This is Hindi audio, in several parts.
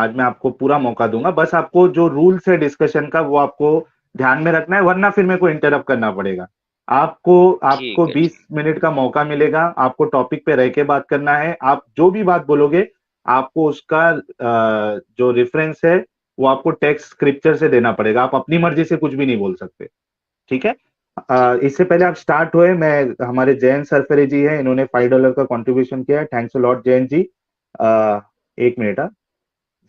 आज मैं आपको पूरा मौका दूंगा, बस आपको जो रूल्स है डिस्कशन का वो आपको ध्यान में रखना है, वरना फिर मेरे को इंटरप्ट करना पड़ेगा। आपको आपको ठीक है 20 ठीक। मिनट का मौका मिलेगा, आपको टॉपिक पे रह के बात करना है। आप जो भी बात बोलोगे आपको उसका जो रेफरेंस है वो आपको टेक्स्ट स्क्रिप्चर से देना पड़ेगा, आप अपनी मर्जी से कुछ भी नहीं बोल सकते। ठीक है। ठीक है इससे पहले आप स्टार्ट हुए, मैं हमारे जयंत सरफरे जी हैं, इन्होंने $5 का कंट्रीब्यूशन किया है, थैंक्स अ लॉट जयंत जी। एक मिनट।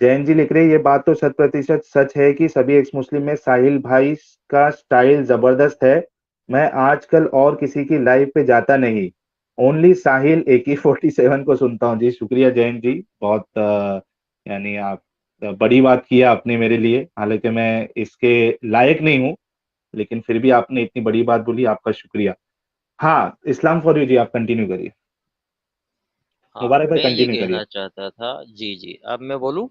जयंत जी लिख रहे हैं, ये बात तो 100% सच है कि सभी एक्स मुस्लिम में साहिल भाई का स्टाइल जबरदस्त है। मैं आजकल और किसी की लाइव पे जाता नहीं, ओनली साहिल AK-47 को सुनता हूँ। जी शुक्रिया जयंत जी, बहुत यानी आप बड़ी बात किया आपने मेरे लिए, हालांकि मैं इसके लायक नहीं हूँ, लेकिन फिर भी आपने इतनी बड़ी बात बोली, आपका शुक्रिया। हाँ, इस्लाम फॉर यू जी, आप कंटिन्यू करिए। हाँ मुबारक भाई मैं ये कंटिन्यू करिए। कहना चाहता था। जी जी अब मैं बोलूँ।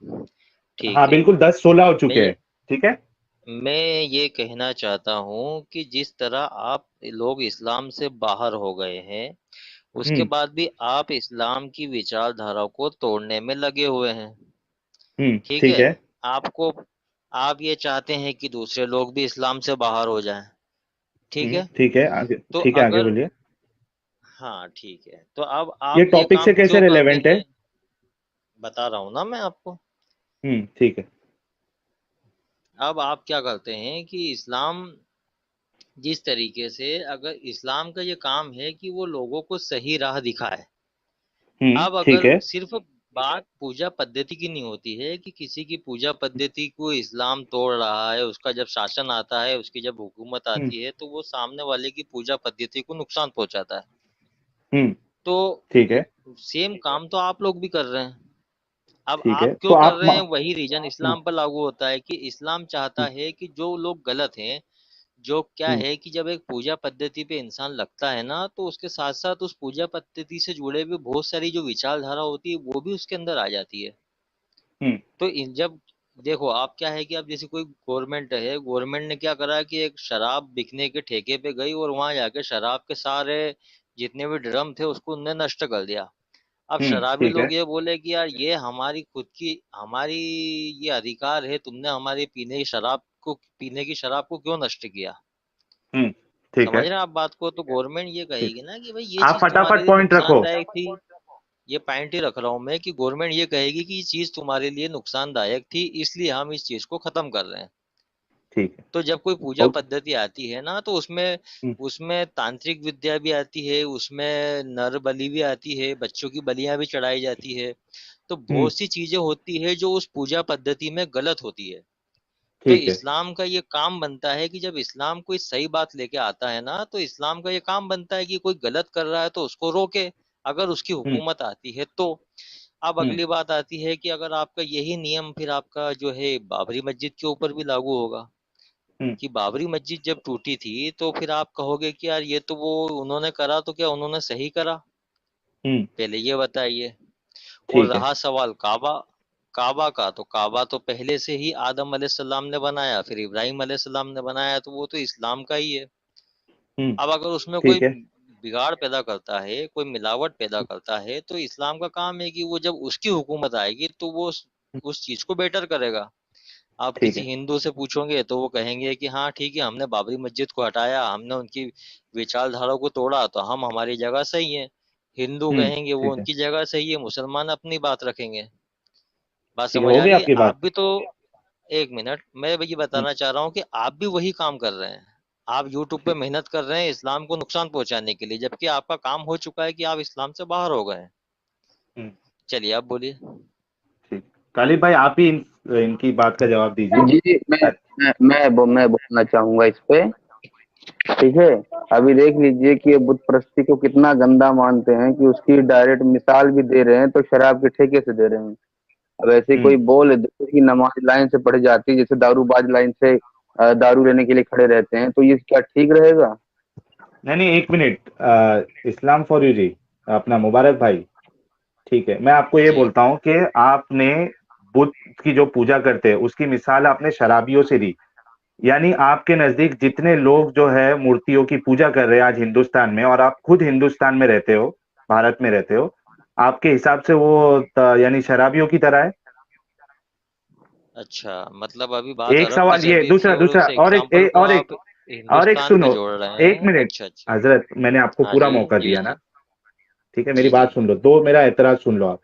ठीक हाँ है। बिल्कुल, 10-16 हो मैं चुके ये हैं। ठीक है। मैं ये कहना चाहता हूँ कि जिस तरह आप लोग इस्लाम से बाहर हो गए हैं, उसके हम्म। बाद भी आप इस्लाम की विचारधारा को तोड़ने में लगे हुए हैं। ठीक ठीक है। है। आपको आप ये चाहते हैं कि दूसरे लोग भी इस्लाम से बाहर हो जाएं। ठीक है। ठीक है आगे, तो ठीक है आगे अगर बोलिए। हाँ ठीक है, तो अब ये आप ये टॉपिक से काम कैसे क्यों करते रिलेवेंट है? हैं? बता रहा हूँ ना मैं आपको। ठीक है। अब आप क्या करते हैं कि इस्लाम जिस तरीके से, अगर इस्लाम का ये काम है कि वो लोगों को सही राह दिखाए। अब ठीक अगर है। सिर्फ बात पूजा पद्धति की नहीं होती है कि किसी की पूजा पद्धति को इस्लाम तोड़ रहा है, उसका जब शासन आता है, उसकी जब हुकूमत हम्म आती है तो वो सामने वाले की पूजा पद्धति को नुकसान पहुंचाता है। हम्म तो ठीक है। सेम काम तो आप लोग भी कर रहे हैं। अब ठीक है आप तो क्यों कर आप रहे हैं, वही रीजन हम्म इस्लाम पर लागू होता है कि इस्लाम चाहता हम्म है कि जो लोग गलत हैं, जो क्या हम्म है कि जब एक पूजा पद्धति पे इंसान लगता है ना, तो उसके साथ साथ उस पूजा पद्धति से जुड़े हुए बहुत सारी जो विचारधारा होती है वो भी उसके अंदर आ जाती है। हम्म तो इन जब देखो आप क्या है कि अब जैसे कोई गवर्नमेंट है, गवर्नमेंट ने क्या करा कि एक शराब बिकने के ठेके पे गई और वहां जाके शराब के सारे जितने भी ड्रम थे उसको उनने नष्ट कर दिया। अब शराबी ठीक है। लोग ये बोले कि यार ये हमारी खुद की, हमारी ये अधिकार है, तुमने हमारे पीने की शराब को क्यों नष्ट किया? हम्म ठीक समझ है। रहे हैं आप बात को? तो गवर्नमेंट ये ठीक। कहेगी ना कि भाई ये आप चीज तुम्हारे फटाफट लिए पॉइंट रखो। नुकसानदायक थी। ये पॉइंट ही रख रहा हूं मैं कि गवर्नमेंट ये कहेगी कि ये चीज तुम्हारे लिए नुकसानदायक थी, इसलिए हम इस चीज को खत्म कर रहे हैं। ठीक है। तो जब कोई पूजा ओके। पद्धति आती है ना, तो उसमें उसमें तांत्रिक विद्या भी आती है, उसमें नर बलि भी आती है, बच्चों की बलियां भी चढ़ाई जाती है। तो हम्म बहुत सी चीजें होती है जो उस पूजा पद्धति में गलत होती है। तो ठीक है। इस्लाम का ये काम बनता है कि जब इस्लाम कोई सही बात लेके आता है ना, तो इस्लाम का ये काम बनता है कि कोई गलत कर रहा है तो उसको रोके, अगर उसकी हम्म हुकूमत आती है तो। अब हम्म अगली बात आती है कि अगर आपका यही नियम फिर आपका जो है बाबरी मस्जिद के ऊपर भी लागू होगा, हम्म कि बाबरी मस्जिद जब टूटी थी तो फिर आप कहोगे कि यार ये तो वो उन्होंने करा, तो क्या उन्होंने सही करा? हम्म पहले ये बताइए। और ठीक है। रहा सवाल काबा, काबा का, तो काबा तो पहले से ही आदम अलैहिस्सलाम ने बनाया, फिर इब्राहिम अलैहिस्सलाम ने बनाया, तो वो तो इस्लाम का ही है। हम्म अब अगर उसमें कोई ठीक है। बिगाड़ पैदा करता है, कोई मिलावट पैदा करता है, तो इस्लाम का काम है कि वो जब उसकी हुकूमत आएगी तो वो उस चीज को बेटर करेगा। आप ठीक किसी है। हिंदू से पूछोगे तो वो कहेंगे कि हाँ ठीक है, हमने बाबरी मस्जिद को हटाया, हमने उनकी विचारधारा को तोड़ा, तो हम हमारी जगह सही है। हिंदू कहेंगे वो ठीक है। उनकी जगह सही है, मुसलमान अपनी बात रखेंगे। बात ठीक है, समझ हो आ गई रही है? आपकी आप बात। भी तो, एक मिनट मैं ये हम्म बताना चाह रहा हूँ कि आप भी वही काम कर रहे हैं। आप यूट्यूब पे ठीक। मेहनत कर रहे हैं इस्लाम को नुकसान पहुंचाने के लिए, जबकि आपका काम हो चुका है कि आप इस्लाम से बाहर हो गए हैं। हम्म चलिए आप बोलिए। ठीक। कालिद भाई आप ही इनकी बात का जवाब दीजिए। जी मैं बोलना चाहूंगा इस पे। ठीक है। अभी देख लीजिए कि ये बुत परस्ती को कितना गंदा मानते हैं कि उसकी डायरेक्ट मिसाल भी दे रहे हैं, तो शराब के ठेके से दे रहे हैं। अब ऐसे कोई हम्म बोल दे कि नमाज लाइन से पढ़ी जाती है, जैसे दारूबाज लाइन से दारू लेने के लिए खड़े रहते हैं, तो ये क्या ठीक रहेगा? नहीं नहीं, एक मिनट, इस्लाम फॉर यू जी, अपना मुबारक भाई। ठीक है, मैं आपको ये जी बोलता हूँ कि आपने बुद्ध की जो पूजा करते हैं उसकी मिसाल आपने शराबियों से दी। यानी आपके नजदीक जितने लोग जो है मूर्तियों की पूजा कर रहे हैं आज हिंदुस्तान में, और आप खुद हिंदुस्तान में रहते हो, भारत में रहते हो, आपके हिसाब से वो यानी शराबियों की तरह है? अच्छा, मतलब अभी बात एक अरब की सवाल चल ये, रही थी दूसरा और दूसरा उस और एक एग्जाम्पल को और एक आप और एक हिंदुस्तान पे सुनो, जोड़ रहे एक हैं। मिनट अच्छा अच्छा। हजरत, मैंने आपको हाँ पूरा जी मौका जी दिया जी ना, ठीक है, मेरी जी जी। बात सुन लो, दो मेरा एतराज सुन लो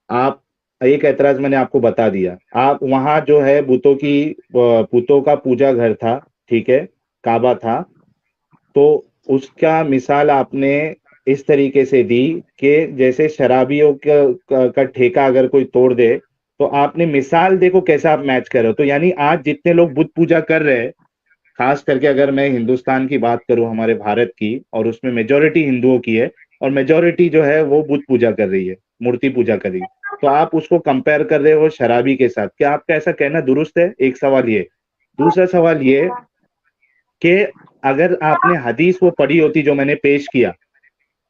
आप एक एतराज मैंने आपको बता दिया। आप वहां जो है बुतों का पूजा घर था, ठीक है, काबा था, तो उसका मिसाल आपने इस तरीके से दी कि जैसे शराबियों का ठेका अगर कोई तोड़ दे, तो आपने मिसाल देखो कैसा आप मैच कर रहे हो। तो यानी आज जितने लोग बुत पूजा कर रहे हैं, खास करके अगर मैं हिंदुस्तान की बात करूं, हमारे भारत की, और उसमें मेजोरिटी हिंदुओं की है, और मेजोरिटी जो है वो बुत पूजा कर रही है, मूर्ति पूजा कर रही है, तो आप उसको कंपेयर कर रहे हो शराबी के साथ, क्या आपका ऐसा कहना दुरुस्त है? एक सवाल ये। दूसरा सवाल ये कि अगर आपने हदीस वो पढ़ी होती जो मैंने पेश किया,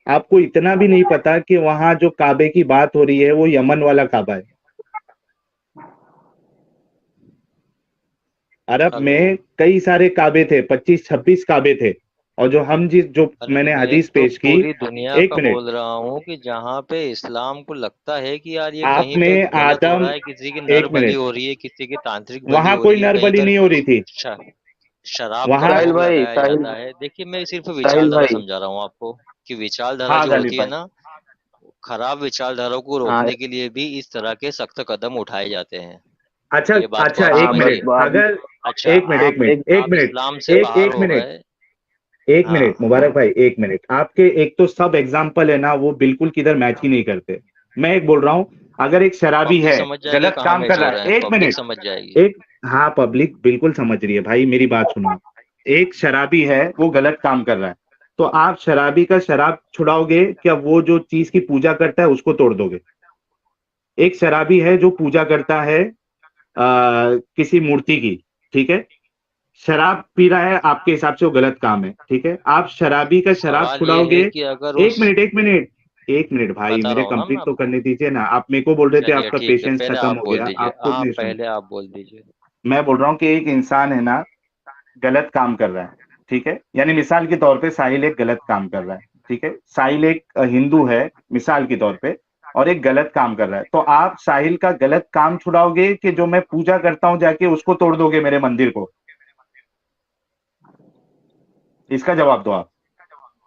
आपको इतना भी नहीं पता कि वहां जो काबे की बात हो रही है वो यमन वाला काबा है। अरब हेलो। में कई सारे काबे थे, 25-26 काबे थे, और जो अरे मैंने मैं हदीस तो पेश की। पूरी दुनिया एक का मिनट, बोल रहा हूँ कि जहाँ पे इस्लाम को लगता है कि यार ये कहीं आपने पे गलत हो आदम, रहा है, किसी की नर एक बलि मिनट, हो रही है, किसी की तांत्रिक बलि वहां हो कोई रही है, नर कहीं बलि पर नहीं हो रही थी श- शराब का वहां। साहिल भोग भाई, लगाया साहिल जाता है। देखिए मैं सिर्फ साहिल विचारधारा भाई। समझा रहा हूँ आपको कि विचारधारा हाँ जो गालिब होती है भाई। ना, खराब विचारधारा को हाँ रोकने के लिए भी इस तरह के सख्त कदम उठाए जाते हैं। अच्छा, ये बात को अच्छा, आप एक हाँ, बस समझिए। आप अगर अच्छा, एक मिनट, एक आप मिनट, एक आप मिनट, इस्लाम से एक बाहर एक हो मिनट, गए। एक मिनट, हाँ। मुबारक भाई, एक मिनट। आपके एक तो सब एग्जाम्पल है ना, वो बिल्कुल किधर मैच ही नहीं करते। मैं एक बोल रहा हूँ, अगर एक शराबी पब्लिक है, समझ जाएगी गलत कहाँ काम कर मैच हो रहा रहे है, हैं, एक पब्लिक मिनट, समझ जाएगी। एक, हाँ पब्लिक बिल्कुल समझ रही है भाई, मेरी बात सुनो आप। एक शराबी है, वो गलत काम कर रहा है, तो आप शराबी का शराब छुड़ाओगे क्या? वो जो चीज की पूजा करता है उसको तोड़ दोगे? एक शराबी है जो पूजा करता है किसी मूर्ति की, ठीक है, शराब पी रहा है, आपके हिसाब से वो गलत काम है, ठीक है, आप शराबी का शराब सवाल ये छुड़ाओगे? है कि अगर एक उस मिनट, एक मिनट, एक मिनट भाई, बता मेरे रहा हूँ ना मैं कंप्लीट तो आपको। करने दीजिए ना। आप मेरे को बोल रहे थे चलिए आपका ठीक है, पेशेंस पहले खत्म आप हो बोल गया, दीजिए। आप खुद हाँ, नहीं सुन। पहले आप बोल दीजिए। मैं बोल रहा हूँ कि एक इंसान है ना, गलत काम कर रहा है, ठीक है, यानी मिसाल के तौर पे साहिल एक गलत काम कर रहा है, ठीक है, साहिल एक हिंदू है मिसाल के तौर पे, और एक गलत काम कर रहा है, तो आप साहिल का गलत काम छुड़ाओगे कि जो मैं पूजा करता हूं जाके उसको तोड़ दोगे, मेरे मंदिर को? इसका जवाब दो आप।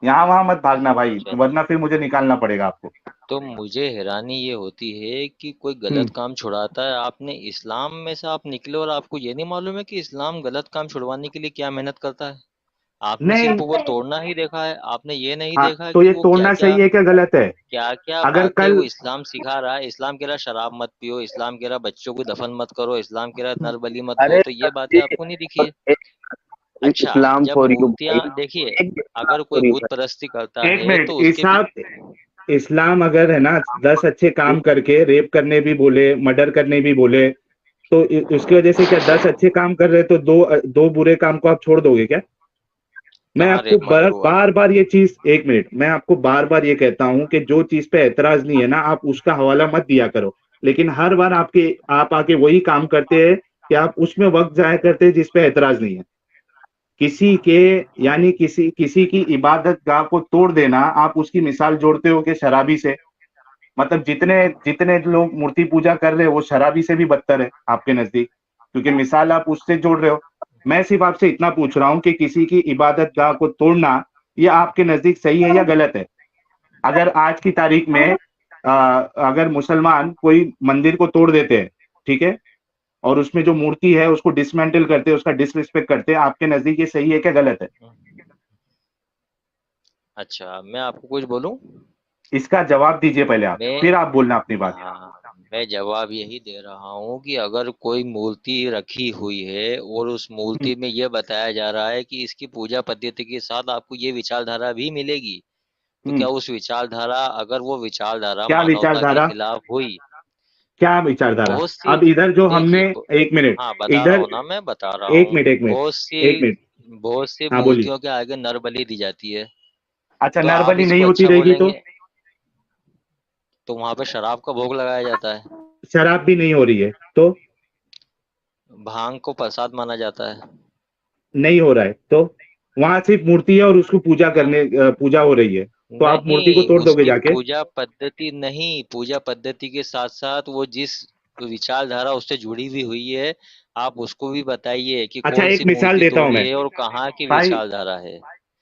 यहाँ वहां मत भागना भाई, चलिए, वरना फिर मुझे निकालना पड़ेगा आपको। तो मुझे हैरानी ये होती है कि कोई हम्म। गलत काम छुड़ाता है, आपने इस्लाम में से आप निकले और आपको ये नहीं मालूम है कि इस्लाम गलत काम छुड़वाने के लिए क्या मेहनत करता है। आपने सिर्फ नहीं। वो तोड़ना ही देखा है, आपने ये नहीं हाँ, देखा तो कि ये वो क्या तोड़ना क्या सही है क्या गलत है? क्या क्या अगर बातें कल, वो इस्लाम सिखा रहा है। इस्लाम कह रहा है शराब मत पियो, इस्लाम कह रहा है बच्चों को दफन मत करो, इस्लाम कह रहा है नर बलि मत दो, अरे तो ये बातें जी, आपको नहीं दिखी है। अच्छा, इस्लाम जब फॉर यू मूर्तियां भाई, देखिए, एक इस्लाम अगर कोई फॉर यू भूत भाई। परस्ती करता एक है मिनट, तो उसके भी। इस्लाम अगर है ना 10 अच्छे काम करके रेप करने भी बोले, मर्डर करने भी बोले, तो उसकी वजह से क्या 10 अच्छे काम कर रहे तो दो दो बुरे काम को आप छोड़ दोगे क्या? मैं कहाँ आपको रेप मर्डर हुआ है। बार बार ये चीज, एक मिनट, मैं आपको बार बार ये कहता हूं कि जो चीज पे एतराज नहीं है ना, आप उसका हवाला मत दिया करो, लेकिन हर बार आप आके वही काम करते हैं कि आप उसमें वक्त जाया करते हैं जिस पे एतराज नहीं है। किसी के, यानी किसी किसी की इबादत गाह को तोड़ देना, आप उसकी मिसाल जोड़ते हो कि शराबी से, मतलब जितने जितने लोग मूर्ति पूजा कर रहे हैं वो शराबी से भी बदतर है आपके नजदीक, क्योंकि मिसाल आप उससे जोड़ रहे हो। मैं सिर्फ आपसे इतना पूछ रहा हूं कि किसी की इबादत गाह को तोड़ना, ये आपके नजदीक सही है या गलत है? अगर आज की तारीख में अगर मुसलमान कोई मंदिर को तोड़ देते हैं, ठीक है, और उसमें जो मूर्ति है उसको डिसमेंटल करते हैं, उसका डिसरिस्पेक्ट करते हैं, आपके नजदीक ये सही है क्या गलत है? अच्छा, मैं आपको कुछ बोलूं। इसका जवाब दीजिए पहले आप, मैं फिर आप बोलना अपनी बात। मैं जवाब यही दे रहा हूँ कि अगर कोई मूर्ति रखी हुई है और उस हम्म। मूर्ति में ये बताया जा रहा है कि इसकी पूजा पद्धति के साथ आपको ये विचारधारा भी मिलेगी, तो हम्म। क्या उस विचारधारा, अगर वो विचारधारा क्या मानवता के विचारधारा? खिलाफ हुई। क्या विचारधारा? बहुत सी अब इधर जो हमने, देखिए एक मिनट, हाँ, बता रहा इधर, हूँ ना, मैं बता रहा एक हूँ। मिनट, एक मिनट, बहुत सी एक मिनट, बहुत सी हाँ बोलिए। मूर्तियों के आगे नर बलि दी जाती है। अच्छा, तो आप नरबली नहीं इसको होती अच्छा रहेगी तो? बोलेंगे, तो वहां पे शराब का भोग लगाया जाता है। शराब भी नहीं हो रही है तो? भांग को प्रसाद माना जाता है। नहीं हो रहा है तो? वहां सिर्फ मूर्ति है और उसको पूजा हो रही है, तो आप मूर्ति को नहीं, तोड़ दोगे उसकी जाके? पूजा पद्धति नहीं, पूजा पद्धति के साथ साथ वो जिस विचारधारा उससे जुड़ी हुई है, आप उसको भी बताइए कि अच्छा, कौन एक सी मिसाल मूर्ति देता हूं तोड़ी मैं है और कहाँ की भाई। विचारधारा है।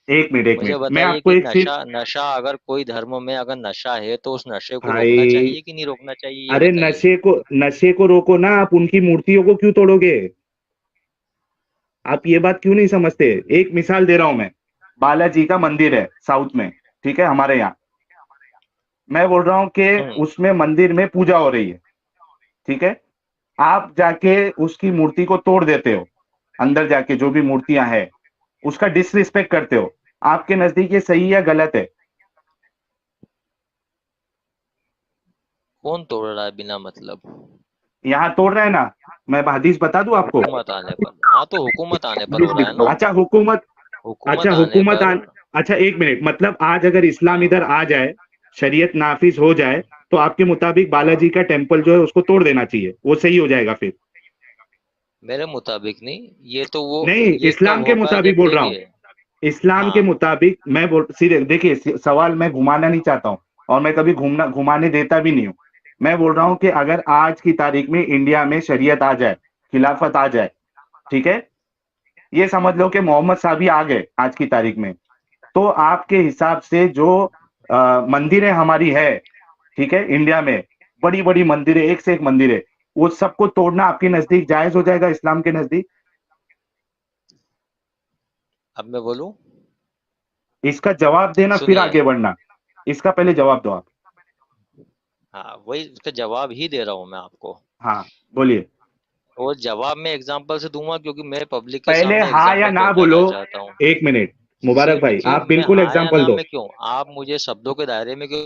एक मुझे मिनट, मैं बताइए आपको कि एक सिर्फ, नशा अगर कोई धर्म में अगर नशा है तो उस नशे को रोकना भाई, चाहिए कि नहीं रोकना चाहिए, ये अरे बताइए। नशे को रोको ना, आप उनकी मूर्तियों को क्यों तोड़ोगे? आप ये बात क्यों नहीं समझते? एक मिसाल दे रहा हूं मैं। बालाजी का मंदिर है साउथ में, ठीक है, हमारे यहाँ। मैं बोल रहा हूँ कि हम्म। उसमें मंदिर में पूजा हो रही है, ठीक है। आप जाके उसकी मूर्ति को तोड़ देते हो, अंदर जाके जो भी मूर्तियां हैं उसका डिसरिस्पेक्ट करते हो। आपके नजदीक ये सही या गलत है? कौन तोड़ रहा है बिना मतलब? यहाँ तोड़ रहे हैं ना, मैं हदीस बता दूं आपको। हुकूमत आने पर, हाँ तो हुकूमत आने पर हो रहा है ना। अच्छा हुकूमत, अच्छा हुकूमत आने हुकूमत पर। आन अच्छा एक मिनट, मतलब आज अगर इस्लाम हाँ, इधर आ जाए, शरीयत नाफिज हो जाए, तो आपके मुताबिक बालाजी का टेम्पल जो है उसको तोड़ देना चाहिए, वो सही हो जाएगा फिर? मेरे मुताबिक नहीं, नहीं, ये तब इस्लाम के होगा मुताबिक जब, बोल रहा हूँ। देखिए। इस्लाम के हाँ, मुताबिक मैं बोल, सीधे देखिए, सवाल मैं घुमाना नहीं चाहता हूँ, और मैं कभी घुमाने देता भी नहीं हूँ। मैं बोल रहा हूँ कि अगर आज की तारीख में इंडिया में शरीयत आ जाए, खिलाफत आ जाए, ठीक है, ये समझ लो कि मोहम्मद साहब ही आ गए आज की तारीख में, तो आपके हिसाब से जो मंदिरें हमारी है, ठीक है, इंडिया में बड़ी बड़ी मंदिरें, एक से एक मंदिरें, वो सबको तोड़ना आपके नजदीक जायज हो जाएगा इस्लाम के नजदीक? अब मैं बोलूं। इसका जवाब देना फिर सुनिए। आगे बढ़ना। इसका पहले जवाब दो आप। हाँ, वही उसका जवाब ही दे रहा हूँ मैं आपको। हाँ, बोलिए। और जवाब मैं एग्जाम्पल से दूंगा क्योंकि मैं पब्लिक के पहले सामने हाँ या एग्जाम्पल ना पेश बोलो। करना चाहता हूँ। एक मिनट, मुबारक सिर्फ भाई, क्यों आप मैं बिल्कुल हाँ या एग्जांपल ना दो। में क्यों, आप मुझे शब्दों के दायरे में क्यों?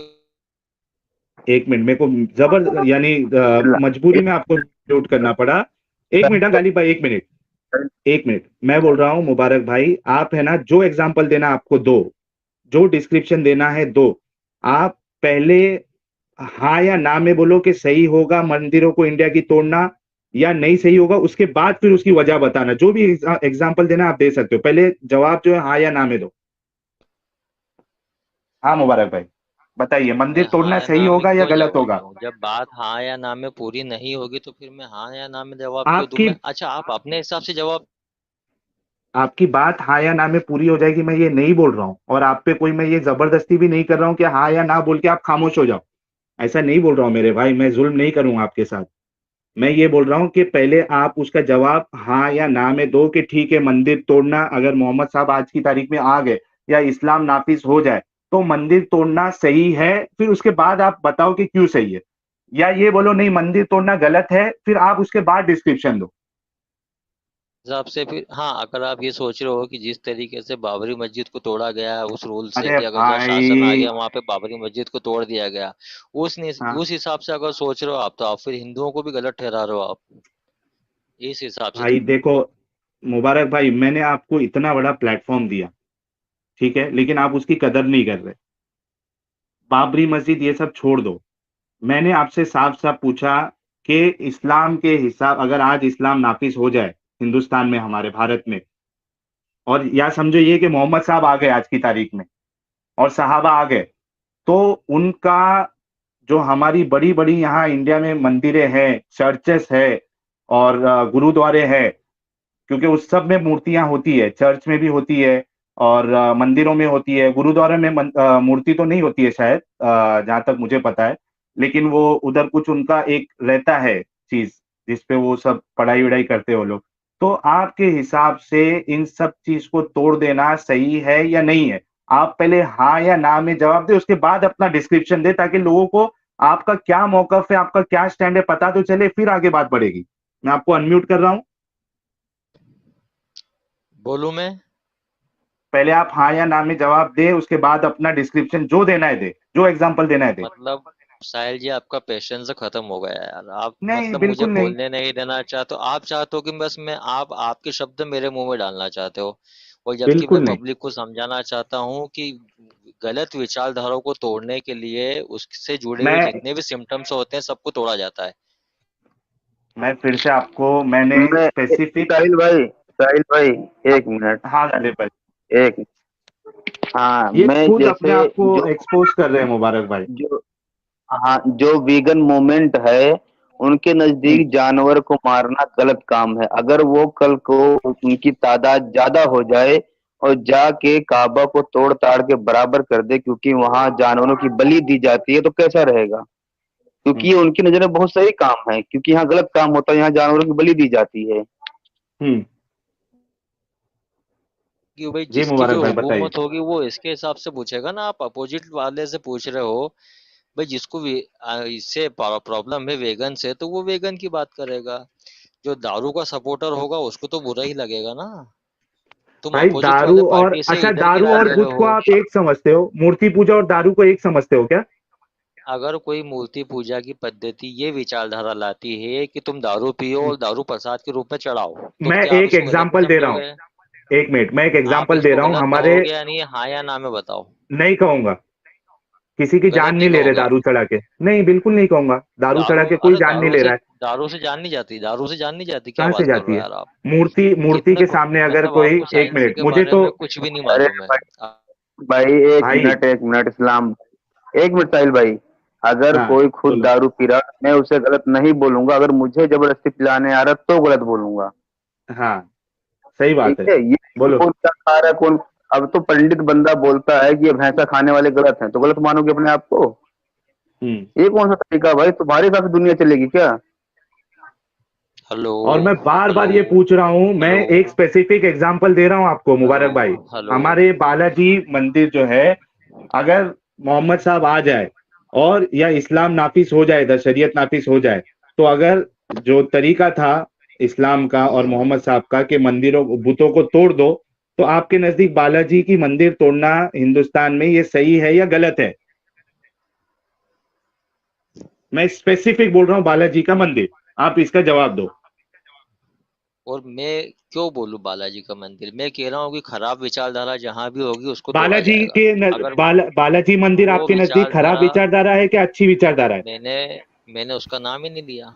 एक मिनट, मेरे को जबर यानी मजबूरी में आपको म्यूट करना पड़ा। एक मिनट, हाँ, गालिब भाई, एक मिनट। एक मिनट, मैं बोल रहा हूँ मुबारक भाई, आप है ना, जो एग्जांपल देना आपको दो, जो डिस्क्रिप्शन देना है दो। आप पहले हाँ या ना में बोलो कि सही होगा मंदिरों को इंडिया की तोड़ना या नहीं सही होगा, उसके बाद फिर उसकी वजह बताना। जो भी एग्जांपल देना आप दे सकते हो, पहले जवाब जो है हाँ या ना में दो। हाँ मुबारक भाई, बताइए, मैं मंदिर हाँ तोड़ना या सही ना में होगा या क्यों गलत जवाब होगा? दूं? जब बात हाँ या ना में पूरी नहीं होगी तो फिर मैं हाँ या ना में जवाब क्यों दूं? आपकी मैं, अच्छा, आप अपने हिसाब से जवाब। आपकी बात हाँ या ना में पूरी हो जाएगी, मैं ये नहीं बोल रहा हूँ, और आप पे कोई मैं ये जबरदस्ती भी नहीं कर रहा हूँ कि हाँ या ना बोल के आप खामोश हो जाओ। ऐसा नहीं बोल रहा हूँ मेरे भाई, मैं जुल्म नहीं करूंगा आपके साथ। मैं ये बोल रहा हूँ कि पहले आप उसका जवाब हाँ या ना में दो कि ठीक है, मंदिर तोड़ना अगर मोहम्मद साहब आज की तारीख में आ गए या इस्लाम नाफिज हो जाए तो मंदिर तोड़ना सही है, फिर उसके बाद आप बताओ कि क्यों सही है। या ये बोलो नहीं, मंदिर तोड़ना गलत है, फिर आप उसके बाद डिस्क्रिप्शन दो। हिसाब से फिर हाँ, अगर आप ये सोच रहे हो कि जिस तरीके से बाबरी मस्जिद को तोड़ा गया उस रूल से, अरे कि अगर जहाँ शासन आ भाई, गया वहां पे बाबरी मस्जिद को तोड़ दिया गया, हाँ उस हिसाब से अगर सोच रहे हो आप, तो आप फिर हिंदुओं को भी गलत ठहरा रहे हो आप इस हिसाब से। भाई, देखो मुबारक भाई, मैंने आपको इतना बड़ा प्लेटफॉर्म दिया, ठीक है, लेकिन आप उसकी कदर नहीं कर रहे। बाबरी मस्जिद ये सब छोड़ दो। मैंने आपसे साफ साफ पूछा कि इस्लाम के हिसाब, अगर आज इस्लाम नाफिज हो जाए हिंदुस्तान में, हमारे भारत में, और या समझो ये कि मोहम्मद साहब आ गए आज की तारीख में और सहाबा आ गए, तो उनका जो हमारी बड़ी बड़ी यहाँ इंडिया में मंदिरें हैं, चर्चेस है, और गुरुद्वारे हैं, क्योंकि उस सब में मूर्तियां होती है, चर्च में भी होती है, और मंदिरों में होती है, गुरुद्वारे में मूर्ति तो नहीं होती है शायद, जहां तक मुझे पता है। लेकिन वो उधर कुछ उनका एक रहता है चीज, जिसपे वो सब पढ़ाई वढ़ाई करते हो लोग। तो आपके हिसाब से इन सब चीज को तोड़ देना सही है या नहीं है? आप पहले हाँ या ना में जवाब दे, उसके बाद अपना डिस्क्रिप्शन दे, ताकि लोगों को आपका क्या मौकफ है, आपका क्या स्टैंड है, पता तो चले, फिर आगे बात बढ़ेगी। मैं आपको अनम्यूट कर रहा हूं। बोलूं मैं? पहले आप हाँ या ना में जवाब दे, उसके बाद अपना डिस्क्रिप्शन जो देना है दे, जो एग्जांपल देना है दे। मतलब साहिल जी, आपका पेशेंस खत्म हो गया यार। आप नहीं, मतलब मुझे बिल्कुल नहीं। बोलने नहीं देना चाहते हो, आप चाहते हो कि बस मैं आपके शब्द मेरे मुंह में डालना चाहते हो। और जबकि मैं बिल्कुल नहीं। पब्लिक को समझाना चाहता हूँ कि गलत विचारधाराओं को तोड़ने के लिए उससे जुड़े हुए मैं जितने भी सिम्टम्स होते हैं सबको तोड़ा जाता है। मैं फिर से आपको मैंने मैं स्पेसिफिक, साहिल भाई, एक मिनट। हाँ गालिब भाई, एक हाँ, ये मैं खुद अपने जैसे आप को जो एक्सपोज कर रहे हैं मुबारक भाई। जो हाँ, जो वीगन मूवमेंट है उनके नजदीक जानवर को मारना गलत काम है। अगर वो कल को उनकी तादाद ज्यादा हो जाए और जाके काबा को तोड़ ताड़ के बराबर कर दे, क्योंकि वहां जानवरों की बलि दी जाती है, तो कैसा रहेगा? क्योंकि ये उनकी नजर में बहुत सही काम है, क्योंकि यहाँ गलत काम होता है, यहाँ जानवरों की बलि दी जाती है। हम्म। कि भाई जी जिसकी मुबारक जो भाई बताइए। हुकूमत होगी वो इसके हिसाब से पूछेगा ना। आप अपोजिट वाले से पूछ रहे हो, भाई जिसको भी इससे प्रॉब्लम है वेगन से, तो वो वेगन की बात करेगा। जो दारू का सपोर्टर होगा उसको तो बुरा ही लगेगा ना। तुम भाई अपोजिट दारू वाले और, पार्टी से अच्छा इधर की दारू राय और ले बुत रहे को हो। आप एक समझते हो, मूर्ति पूजा और दारू को एक समझते हो क्या? अगर कोई मूर्ति पूजा की पद्धति ये विचारधारा लाती है कि तुम दारू पियो और दारू प्रसाद के रूप में चढ़ाओ, तो मैं क्या आप एक इसको गलत एग्जाम्पल नहीं दे रहा हूँ, समझोगे? एक मिनट, मैं एक आप एग्जाम्पल दे इसको रहा हूँ गलत हमारे। कहोगे या नहीं, हाँ या ना में बताओ। नहीं कहूंगा, किसी की जान गलत नहीं नहीं ले रहे कहोगे? दारू चढ़ा के, नहीं बिल्कुल नहीं कहूंगा, दारू चढ़ा के कोई जान नहीं ले रहा है। दारू से जान नहीं जाती, दारू से जान नहीं जाती, क्या कहाँ से बात कर रहे जाती हो है? यार आप? मूर्ति, मूर्ति कितने के सामने अगर मतलब कोई, आपको एक साइंस मिनट के मुझे बारे तो, में कुछ भी नहीं अरे मालूम है। भाई भाई, एक मिनट इस्लाम, एक मिनट साहिल भाई। अगर हाँ कोई खुद बोलो। दारू पी रहा, मैं उसे गलत नहीं बोलूंगा। अगर मुझे जबरदस्ती पिलाने आ रहा तो गलत बोलूंगा। हाँ सही ठीक बात है, है, ये बोलो। कौन क्या खा रहा है कौन। अब तो पंडित बंदा बोलता है कि ये भैंसा खाने वाले गलत हैं, तो गलत मानोगे अपने आप को? हम्म। ये कौन सा तरीका भाई? तुम्हारे हिसाब से दुनिया चलेगी क्या? हेलो। और मैं बार हेलो। बार ये पूछ रहा हूँ, मैं हेलो। एक स्पेसिफिक एग्जांपल दे रहा हूँ आपको हेलो। मुबारक भाई। हेलो। हमारे बालाजी मंदिर जो है, अगर मोहम्मद साहब आ जाए और या इस्लाम नाफिज हो जाए, इधर शरीयत नाफिज हो जाए, तो अगर जो तरीका था इस्लाम का और मोहम्मद साहब का कि मंदिरों बुतों को तोड़ दो, तो आपके नजदीक बालाजी की मंदिर तोड़ना हिंदुस्तान में ये सही है या गलत है? मैं स्पेसिफिक बोल रहा हूँ बालाजी का मंदिर, आप इसका जवाब दो। और मैं क्यों बोलूं बालाजी का मंदिर? मैं कह रहा हूँ कि खराब विचारधारा जहां भी होगी उसको तोड़ा बालाजी जाएगा। के अगर बालाजी मंदिर वो आपके नजदीक खराब विचारधारा, विचारधारा है क्या अच्छी विचारधारा है? मैंने मैंने उसका नाम ही नहीं लिया।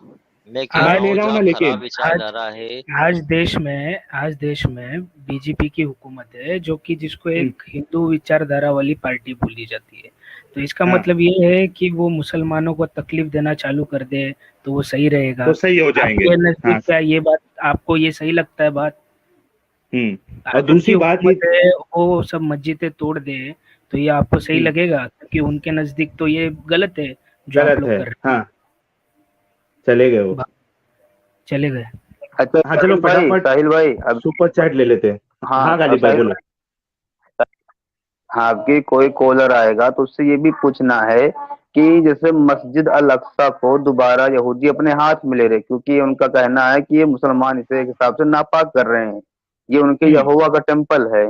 मैं कह मैं रहा ले हूँ रहा हूँ जहाँ ना खराब लेकिन। आज विचारधारा है। आज देश में बीजेपी की हुकूमत है, जो कि जिसको हम्म, एक हिंदू विचारधारा वाली पार्टी बोली जाती है। तो इसका हाँ मतलब ये है कि वो मुसलमानों को तकलीफ देना चालू कर दे तो वो सही तो रहेगा। सही हो जाएंगे। आपके हाँ। नजदीक क्या ये बात, आपको ये सही लगता है बात? और आज उनकी दूसरी बात ये, हुकूमत है, वो सब मस्जिदें तोड़ दे तो ये आपको सही हम्म, लगेगा? क्योंकि उनके नजदीक तो ये गलत है जो आप गलत लोग है। कर रहे हाँ चले गए वो। हैं। चले गए। अच्छा हाँ चलो फटाफट साहिल भाई अब, सुपर चैट ले लेते हैं। हाँ हाँ अब गालिब भाई साहिल बोलो। भाई, हाँ आपकी कोई कॉलर आएगा तो उससे ये भी पूछना है कि जैसे मस्जिद अल अक्सा को दोबारा यहूदी अपने हाथ में ले रहे, क्योंकि उनका कहना है कि ये मुसलमान इसे एक हिसाब से नापाक कर रहे हैं, ये उनके हम्म। यहोवा का टेम्पल है।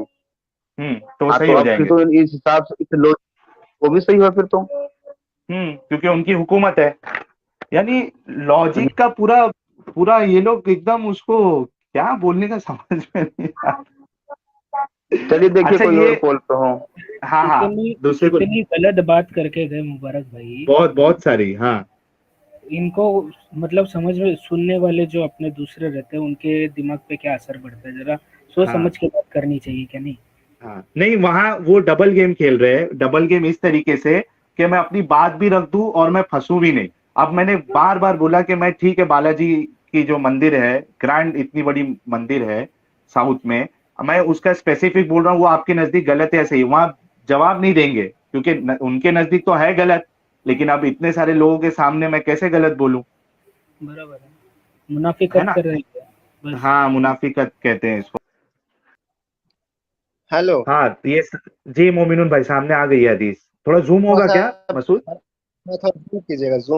तो वो हाँ सही तो हो अब फिर जाएंगे। तो इस हिसाब से इस लोग, वो भी सही हुआ फिर तो। क्योंकि उनकी हुकूमत है, यानी लॉजिक का पूरा पूरा ये लोग एकदम उसको क्या बोलने का समझ में नहीं आ रहा। चलिए देखिए अच्छा कोई ये, और कॉल पे हो। हाँ हाँ, कितनी दूसरे को, कितनी गलत बात करके गए मुबारक भाई। बहुत बहुत सारी, हाँ। इनको मतलब समझ में, सुनने वाले जो अपने दूसरे रहते हैं उनके दिमाग पे क्या असर पड़ता है, जरा सोच हाँ समझ के बात करनी चाहिए क्या नहीं? हाँ, नहीं वहां वो डबल गेम खेल रहे हैं, डबल गेम इस तरीके से कि मैं अपनी बात भी रख दूं और मैं फंसू भी नहीं। अब मैंने बार बार बोला कि मैं ठीक है, बालाजी की जो मंदिर है, ग्रैंड इतनी बड़ी मंदिर है साउथ में, मैं उसका स्पेसिफिक बोल रहा हूँ, वो आपके नजदीक गलत है सही, वहां जवाब नहीं देंगे क्योंकि उनके नजदीक तो है गलत, लेकिन अब इतने सारे लोगों के सामने मैं कैसे गलत बोलूं? बराबर है, है मुनाफिकत ना? कर रहे हैं बस। हाँ मुनाफिकत कहते हैं इसको। हेलो। हाँ ये जी मोमिनुल भाई सामने आ गई है हदीस, थोड़ा जूम थोड़ा होगा सा क्या मसूद? थोड़ा जूम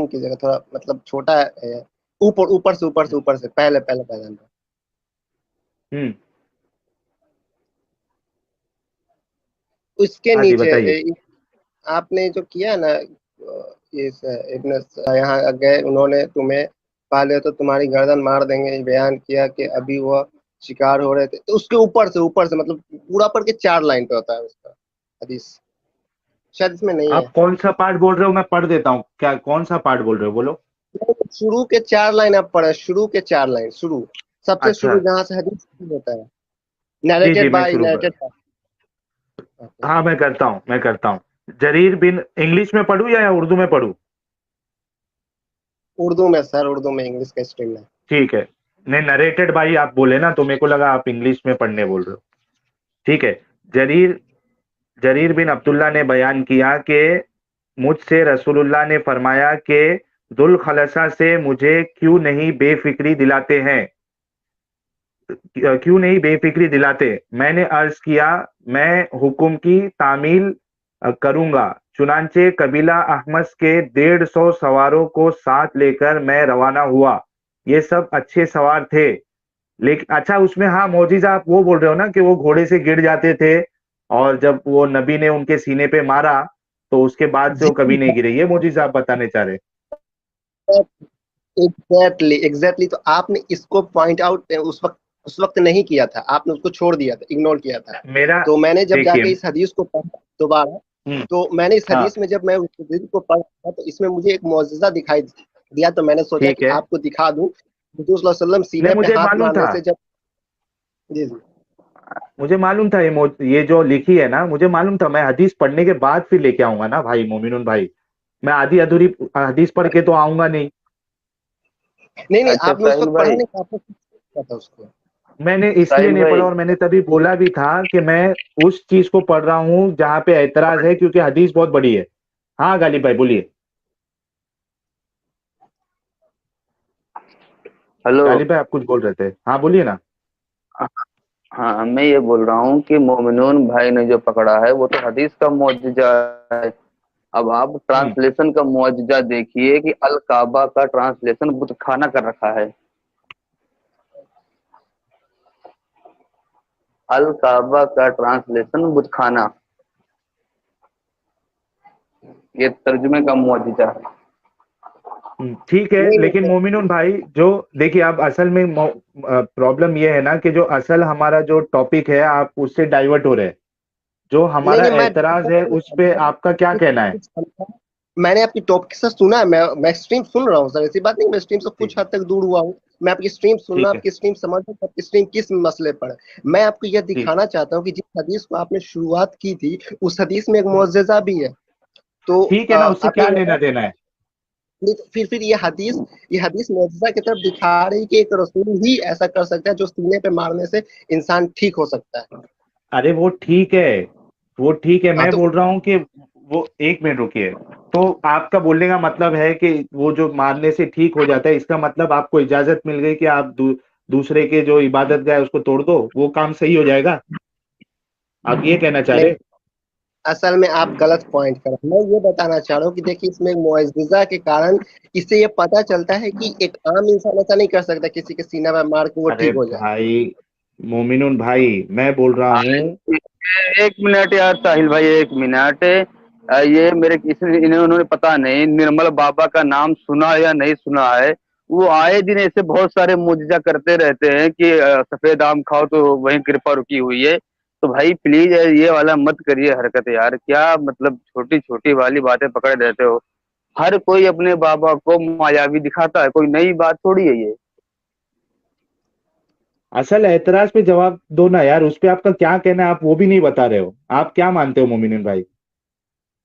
कीजिएगा थोड़ा, मतलब छोटा है। ऊपर ऊपर से पहले पहले पैदान पर। हम्म। उसके हाँ जी नीचे बताइए। आपने जो किया ना, इस इब्न यहाँ गए, उन्होंने तुम्हें पहले तो तुम्हारी गर्दन मार देंगे बयान किया कि अभी वह शिकार हो रहे थे, तो उसके ऊपर से मतलब पूरा पढ़ के 4 लाइन पे होता है उसका हदीस, शायद इसमें नहीं है। आप कौन सा पार्ट बोल रहे हो, मैं पढ़ देता हूँ, क्या कौन सा पार्ट बोल रहे हो बोलो। शुरू के 4 लाइन आप पढ़े, शुरू के 4 लाइन, शुरू सबसे अच्छा शुरू जहाँ से हदीस शुरू होता है, जी जी, मैं शुरू कर, नरेटेड बाय। हाँ मैं करता हूँ। जरीर बिन, इंग्लिश में पढ़ूँ या उर्दू में पढ़ूँ? उर्दू में सर, उर्दू में, इंग्लिश का स्ट्रीम में। ठीक है, नहीं नरेटेड भाई आप बोले ना तो मेरे को लगा आप इंग्लिश में पढ़ने बोल रहे हो। ठीक है। जरीर जरीर बिन अब्दुल्ला ने बयान किया कि मुझसे रसूलुल्लाह ने फरमाया कि दुल खलसा से मुझे क्यों नहीं बेफिक्री दिलाते हैं, क्यों नहीं बेफिक्री दिलाते। मैंने अर्ज किया मैं हुक्म की तामील करूंगा। चुनांचे कबीला अहमस के 150 सवारों को साथ लेकर मैं रवाना हुआ। ये सब अच्छे सवार थे, लेकिन अच्छा उसमें हाँ मौजिजा आप वो बोल रहे हो ना कि वो घोड़े से गिर जाते थे और जब वो नबी ने उनके सीने पे मारा तो उसके बाद से जी वो कभी नहीं गिरे, ये मौजिजा आप बताने चाह रहे। एग्जैक्टली। तो आपने इसको पॉइंट आउट उस वक्त नहीं किया था, आपने उसको छोड़ दिया था, इग्नोर किया था। मेरा तो मैंने जब जाके देखिए। इस हदीस को पढ़ा दोबारा, तो मैंने इस हाँ हदीस में जब मैं उस हदीस को पढ़ा तो इसमें मुझे एक मौजज़ा दिखाई दिया। तो मैंने सोचा ठीक कि है, आपको दिखा दूं। हुजूर सल्लल्लाहु अलैहि वसल्लम नहीं सीने पे मुझे हाथ मालूम मारने था, से जब, जी जी, मुझे मालूम था ये जो लिखी है ना मुझे मालूम था। मैं हदीस पढ़ने के बाद फिर लेके आऊंगा ना भाई मोमिनुल भाई, मैं आधी अधूरी हदीस पढ़ के तो आऊंगा नहीं। नहीं नहीं, अच्छा आपने उस साहिल वक्त पढ़ा भाई, नहीं, आपने किया था उसको। मैंने इसलिए साहिल नहीं पढ़ा भाई, और मैंने तभी बोला भी था कि मैं उस चीज को पढ़ रहा हूँ जहां पे एतराज है, क्योंकि हदीस बहुत बड़ी है। हाँ गालिब भाई बोलिए। हेलो। गालिब भाई आप कुछ बोल रहे थे, हाँ बोलिए ना। हाँ, मैं ये बोल रहा हूँ कि मोमिनून भाई ने जो पकड़ा है वो तो हदीस का मुअज्जिजा है। अब आप हम्म। ट्रांसलेशन का मुअज्जिजा देखिए कि अल काबा का ट्रांसलेशन बुतखाना कर रखा है। अल काबा का ट्रांसलेशन बुतखाना, ये तर्जुमे का मुअज्जिजा है। ठीक है, नहीं लेकिन नहीं मोमिनुल भाई जो देखिए अब असल में प्रॉब्लम ये है ना कि जो असल हमारा जो टॉपिक है आप उससे डाइवर्ट हो रहे हैं। जो नहीं हमारा नहीं, मैं एतराज है उस पे आपका क्या कहना है। मैंने आपकी टॉपिक से सुना है, मैं स्ट्रीम सुन रहा हूँ सर, ऐसी बात नहीं, मैं स्ट्रीम से कुछ ठीक हद तक दूर हुआ हूँ। मैं आपकी स्ट्रीम सुनना, ठीक है। आपकी स्ट्रीम समझ, आपकी स्ट्रीम किस मसले पर है। मैं आपको यह ठीक दिखाना चाहता हूँ कि जिस हदीस को आपने शुरुआत की थी उस हदीस में एक हम्म, मुअज्जज़ा भी है। तो ठीक है ना, उससे आपने क्या ये लेना देना है। नहीं, तो फिर ये हदीस मुअज्जज़ा की तरफ दिखा रही है कि एक रसूल ही ऐसा कर सकता है जो सीने पे मारने से इंसान ठीक हो सकता है। अरे वो ठीक है, वो ठीक है, हाँ मैं तो बोल रहा हूँ कि वो एक मिनट रुकिए। तो आपका बोलने का मतलब है कि वो जो मारने से ठीक हो जाता है, इसका मतलब आपको इजाजत मिल गई कि आप दूसरे के जो इबादत गाह है उसको तोड़ दो, वो काम सही हो जाएगा, आप ये कहना चाह नहीं, रहे। असल में आप गलत पॉइंट कर रहे हैं। मैं ये बताना चाह रहा हूँ कि देखिए इसमें मुअज्जिज़ा के कारण इससे ये पता चलता है कि एक आम इंसान ऐसा नहीं कर सकता किसी के सीना में मार के वो अरे ठीक हो जाए। भाई मोमिनुल भाई मैं बोल रहा हूँ। एक मिनट यार साहिल भाई, एक मिनट। ये मेरे किसी इन्होंने पता नहीं निर्मल बाबा का नाम सुना या नहीं सुना है। वो आए दिन ऐसे बहुत सारे मुअज्जिजा करते रहते हैं कि सफेद आम खाओ तो वहीं कृपा रुकी हुई है। तो भाई प्लीज ये वाला मत करिए हरकत यार, क्या मतलब छोटी छोटी वाली बातें पकड़ देते हो। हर कोई अपने बाबा को मायावी दिखाता है, कोई नई बात थोड़ी है ये। असल एतराज पे जवाब दो ना यार, उस पे आपका क्या कहना है, आप वो भी नहीं बता रहे हो। आप क्या मानते हो मोमिनुल भाई।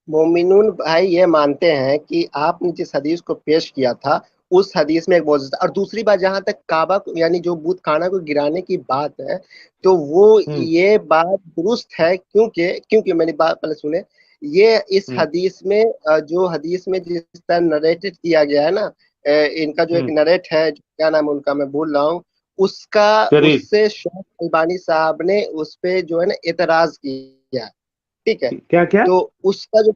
मोमिनुल भाई ये मानते हैं कि आपने जिस हदीस को पेश किया था उस हदीस में एक मौजूद, और दूसरी बात जहां तक काबा को यानी जो बूत खाना को गिराने की बात है, तो वो हम्म। ये बात दुरुस्त है, क्योंकि क्योंकि मेरी बात पहले सुने। ये इस हम्म। हदीस में जो हदीस में जिस तरह नरेटेड किया गया है ना, इनका जो एक हम्म। नरेट है, क्या नाम है उनका, मैं भूल रहा हूँ उसका, शरीर। उससे शेख अलबानी साहब ने उस पे जो है ना एतराज किया। ठीक है। क्या क्या। तो उसका जो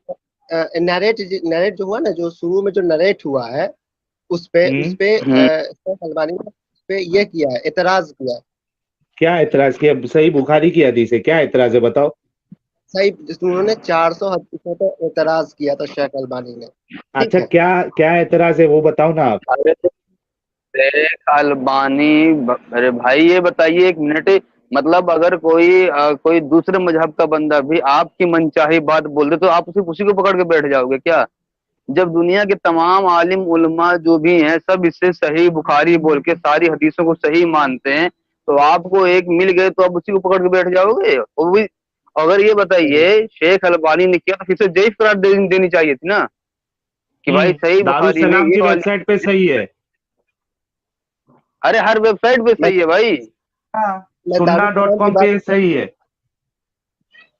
नरेट नरेट जो हुआ ना, जो शुरू में जो नरेट हुआ है उस पे हम्म। शेख अलबानी ने उस पे ये किया है, एतराज किया है। क्या एतराज किया, सही बुखारी की हदीस है, क्या एतराज है बताओ। सही, उन्होंने 400 हदीसों पे एतराज किया था शेख अलबानी ने। ठीक अच्छा है। क्या क्या एतराज है वो बताओ ना आप। अरे शेख अलबानी, अरे भाई ये बताइए एक मिनट, मतलब अगर कोई दूसरे मजहब का बंदा भी आपकी मनचाही बात बोल दे तो आप उसी को पकड़ के बैठ जाओगे क्या? जब दुनिया के तमाम आलिम उलमा जो भी हैं सब इससे सही बुखारी बोल के सारी हदीसों को सही मानते हैं, तो आपको एक मिल गए तो आप उसी को पकड़ के बैठ जाओगे? और भी अगर ये नहीं बताइए शेख अलबानी ने किया तो फिर से जयफ करार देनी चाहिए थी ना। कि भाई सही बुखारी में दारुसलाम ये की वाली, वेबसाइट पे सही है। अरे हर वेबसाइट पे मैं सही है भाई। हाँ, मैं सुन्ना डॉट दारुसलाम की कॉम बात पे सही है।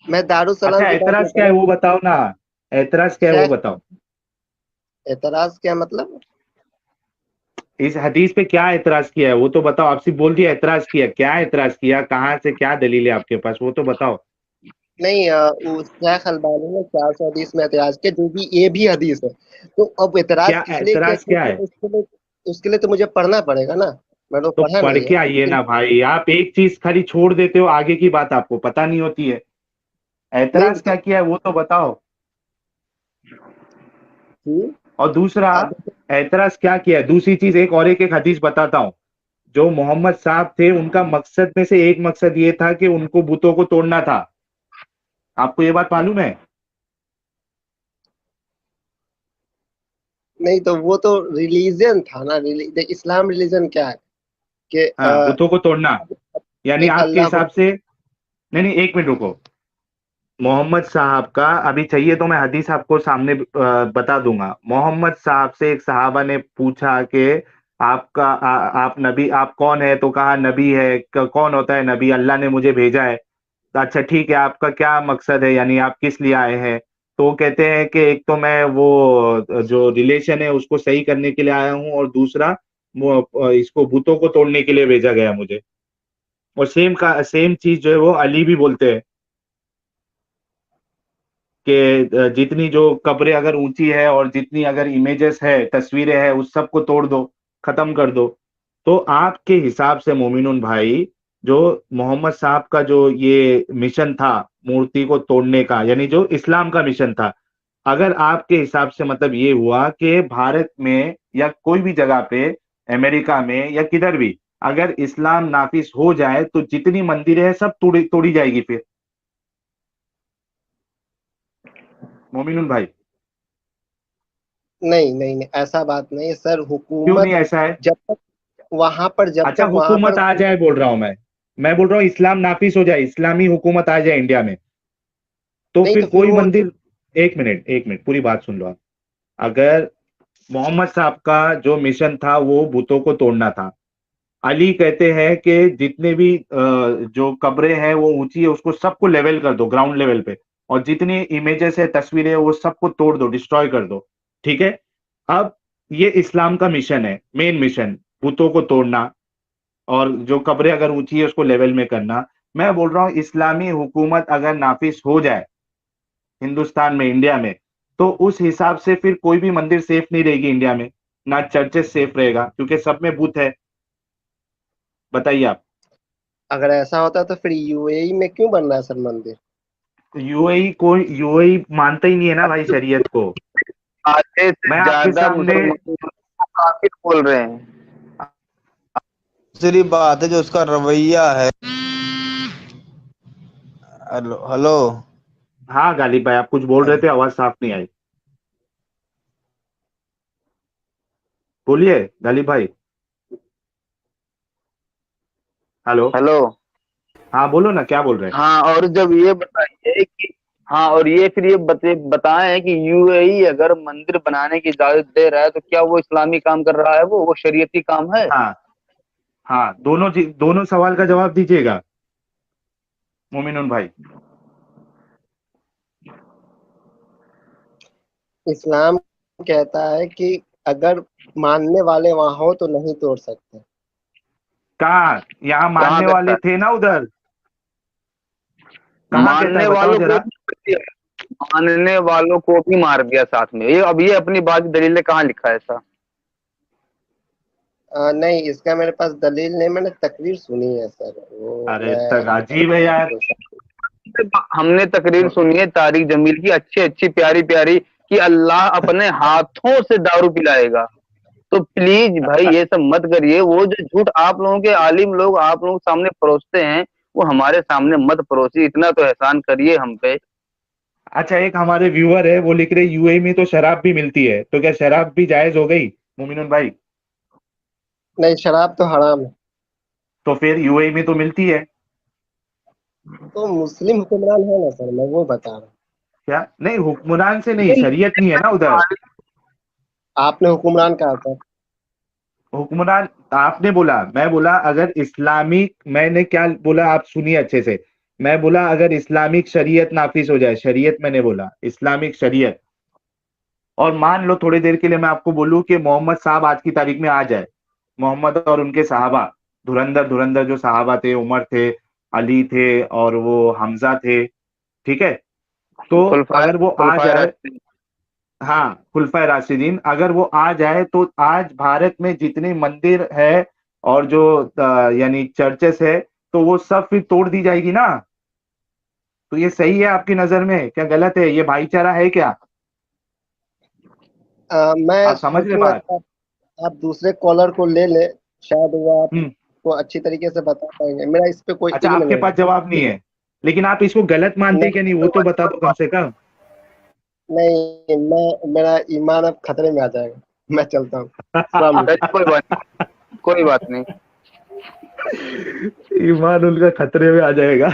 मैं दारुसलाम अच्छा, की बात नहीं ऐतराज कर क्या है रहा। वो बताओ ना, ऐतराज क्या है क्या वो बताओ। एतराज क्या मतलब? इस हदीस पे क्या ऐतराज किया है वो तो बताओ। आपसे बोल दिया ऐतराज किया, क्या ऐतराज किया, कहाँ से क्या दलील है आपके पास वो तो बताओ। नहीं, वो शेख अलबानी ने 400 हदीस में एतराज किया, जो कि ये भी हदीस है। तो अब एतराज क्या किस लिए किया, ऐतराज क्या क्योंकि है? उसके लिए तो मुझे पढ़ना पड़ेगा ना। मैंने तो तो पढ़ा पढ़ नहीं है। के आइए ना भाई, आप एक चीज खाली छोड़ देते हो, आगे की बात आपको पता नहीं होती है। नहीं ऐतराज तो क्या किया है वो तो बताओ। कि और दूसरा, अब ऐतराज क्या किया है, दूसरी चीज एक हदीस बताता हूँ। जो मोहम्मद साहब थे उनका मकसद में से एक मकसद ये था कि उनको बुतों को तोड़ना था। आपको ये बात मालूम है? नहीं तो वो तो रिलीजन था ना। देख, इस्लाम रिलीजन क्या है कि हाँ, बुतों को तोड़ना। यानी देख आपके अल्लाह को। हिसाब से, नहीं नहीं, एक मिनट रुको। मोहम्मद साहब का अभी चाहिए तो मैं हदीस आपको सामने बता दूंगा। मोहम्मद साहब से एक सहाबा ने पूछा कि आप नबी, आप कौन है? तो कहा नबी है। कौन होता है नबी? अल्लाह ने मुझे भेजा है। तो अच्छा ठीक है, आपका क्या मकसद है, यानी आप किस लिए आए हैं? तो वो कहते हैं कि एक तो मैं वो जो रिलेशन है उसको सही करने के लिए आया हूँ, और दूसरा वो इसको बुतों को तोड़ने के लिए भेजा गया मुझे। और सेम चीज जो है वो अली भी बोलते हैं कि जितनी जो कब्रें अगर ऊंची है और जितनी अगर इमेजेस है, तस्वीरें है, उस सबको तोड़ दो, खत्म कर दो। तो आपके हिसाब से मोमिनुन भाई, जो मोहम्मद साहब का जो ये मिशन था मूर्ति को तोड़ने का, यानी जो इस्लाम का मिशन था, अगर आपके हिसाब से मतलब ये हुआ कि भारत में या कोई भी जगह पे, अमेरिका में या किधर भी, अगर इस्लाम नाफिज हो जाए तो जितनी मंदिरें हैं सब तोड़ी तोड़ी जाएगी फिर, मोमिनुल भाई? नहीं नहीं नहीं, ऐसा बात नहीं है सर। क्यों नहीं हुकूमत ऐसा है? जब तक जब अच्छा, तक वहां पर हुकूमत आ जाए बोल रहा हूं मैं बोल रहा हूँ इस्लाम नाफिज हो जाए, इस्लामी हुकूमत आ जाए इंडिया में, तो नहीं फिर तो फिर कोई वो मंदिर, एक मिनट पूरी बात सुन लो आप। अगर मोहम्मद साहब का जो मिशन था वो भूतों को तोड़ना था, अली कहते हैं कि जितने भी जो कब्रें हैं वो ऊंची है उसको सबको लेवल कर दो, ग्राउंड लेवल पे, और जितनी इमेजेस है, तस्वीरें है, वो सबको तोड़ दो, डिस्ट्रॉय कर दो। ठीक है? अब ये इस्लाम का मिशन है, मेन मिशन, भूतों को तोड़ना और जो कब्रें अगर ऊंची है उसको लेवल में करना। मैं बोल रहा हूँ इस्लामी हुकूमत अगर नाफिज हो जाए हिंदुस्तान में, इंडिया में, तो उस हिसाब से फिर कोई भी मंदिर सेफ नहीं रहेगी इंडिया में, ना चर्चेस सेफ रहेगा, क्योंकि सब में भूत है। बताइए आप। अगर ऐसा होता तो फिर यूएई में क्यों बन रहा है सर मंदिर? यूएई मानता ही नहीं है ना भाई शरीयत को। आधे मैं से आपके ज्यादा सामने, मुसलमान को काफिर बोल रहे हैं। दूसरी बात है जो उसका रवैया है। Hello hello. हाँ गालिब भाई, आप कुछ बोल रहे थे, आवाज साफ नहीं आई। बोलिए गालिब भाई। हेलो। हेलो। हाँ बोलो ना, क्या बोल रहे हैं? हाँ, और जब ये बताइए कि, हाँ, और ये फिर ये बताएं कि यूएई अगर मंदिर बनाने की इजाजत दे रहा है तो क्या वो इस्लामी काम कर रहा है? वो शरीयती काम है? हाँ हाँ, दोनों सवाल का जवाब दीजिएगा मोमिनुन भाई। इस्लाम कहता है कि अगर मानने वाले वहां हो तो नहीं तोड़ सकते। कहाँ? यहाँ कहाँ मानने कहता वाले है? थे ना उधर। कहाँ कहता है मानने बताओ वालों को जरा। मानने वालों को भी मार दिया साथ में। ये अपनी बात की दलील कहाँ लिखा है ऐसा? नहीं, इसका मेरे पास दलील नहीं, मैंने तकरीर सुनी है सर। वो अरे तक मैं अजीब है यार। हमने तकरीर सुनी है तारिक जमील की, अच्छी अच्छी प्यारी प्यारी, कि अल्लाह अपने हाथों से दारू पिलाएगा। तो प्लीज भाई ये सब मत करिए। वो जो झूठ आप लोगों के आलिम लोग आप लोगों के सामने परोसते हैं, वो हमारे सामने मत परोसिए। इतना तो एहसान करिए हम पे। अच्छा, एक हमारे व्यूअर है वो लिख रहे यूएई में तो शराब भी मिलती है, तो क्या शराब भी जायज हो गई मोमिनुन भाई? नहीं, शराब तो हराम है। तो फिर यूएई में तो मिलती है। तो मुस्लिम हुक्मरान है ना सर, मैं वो बता रहा हूँ। क्या नहीं, हुक्मरान से नहीं, शरीयत नहीं है ना उधर। आपने हुक्मरान कहा था। हुक्मरान आपने बोला, मैं बोला अगर इस्लामिक, मैंने क्या बोला आप सुनिए अच्छे से। मैं बोला अगर इस्लामिक शरीयत नाफिज हो जाए, शरीयत मैंने बोला, इस्लामिक शरीयत। और मान लो थोड़ी देर के लिए मैं आपको बोलूं कि मोहम्मद साहब आज की तारीख में आ जाए, मोहम्मद और उनके सहाबा, धुरंधर धुरंधर जो सहाबा थे, उमर थे, अली थे और वो हमजा थे, ठीक है। तो खुलफाए अगर वो आ खुलफाए जाए, राशिदीन। हाँ खुलफाए राशिदीन, अगर वो आ जाए तो आज भारत में जितने मंदिर है और जो यानी चर्चेस है, तो वो सब फिर तोड़ दी जाएगी ना। तो ये सही है आपकी नजर में, क्या गलत है? ये भाईचारा है क्या? मैं आप समझ रहे सोचूंगा बात? कि आप दूसरे कॉलर को ले लें, शायद वो हम्म। आपको अच्छी तरीके से बता पाएंगे। मेरा इस पे कोई अच्छा, इल्म आपके नहीं पास है। जवाब नहीं है, लेकिन आप इसको गलत मानते हैं क्या? नहीं वो तो बता दो कम से कम। नहीं, मैं मेरा ईमान अब खतरे में आ जाएगा। मैं चलता हूँ। अस्सलाम वालेकुम। कोई बात नहीं। ईमान उनका खतरे में आ जाएगा।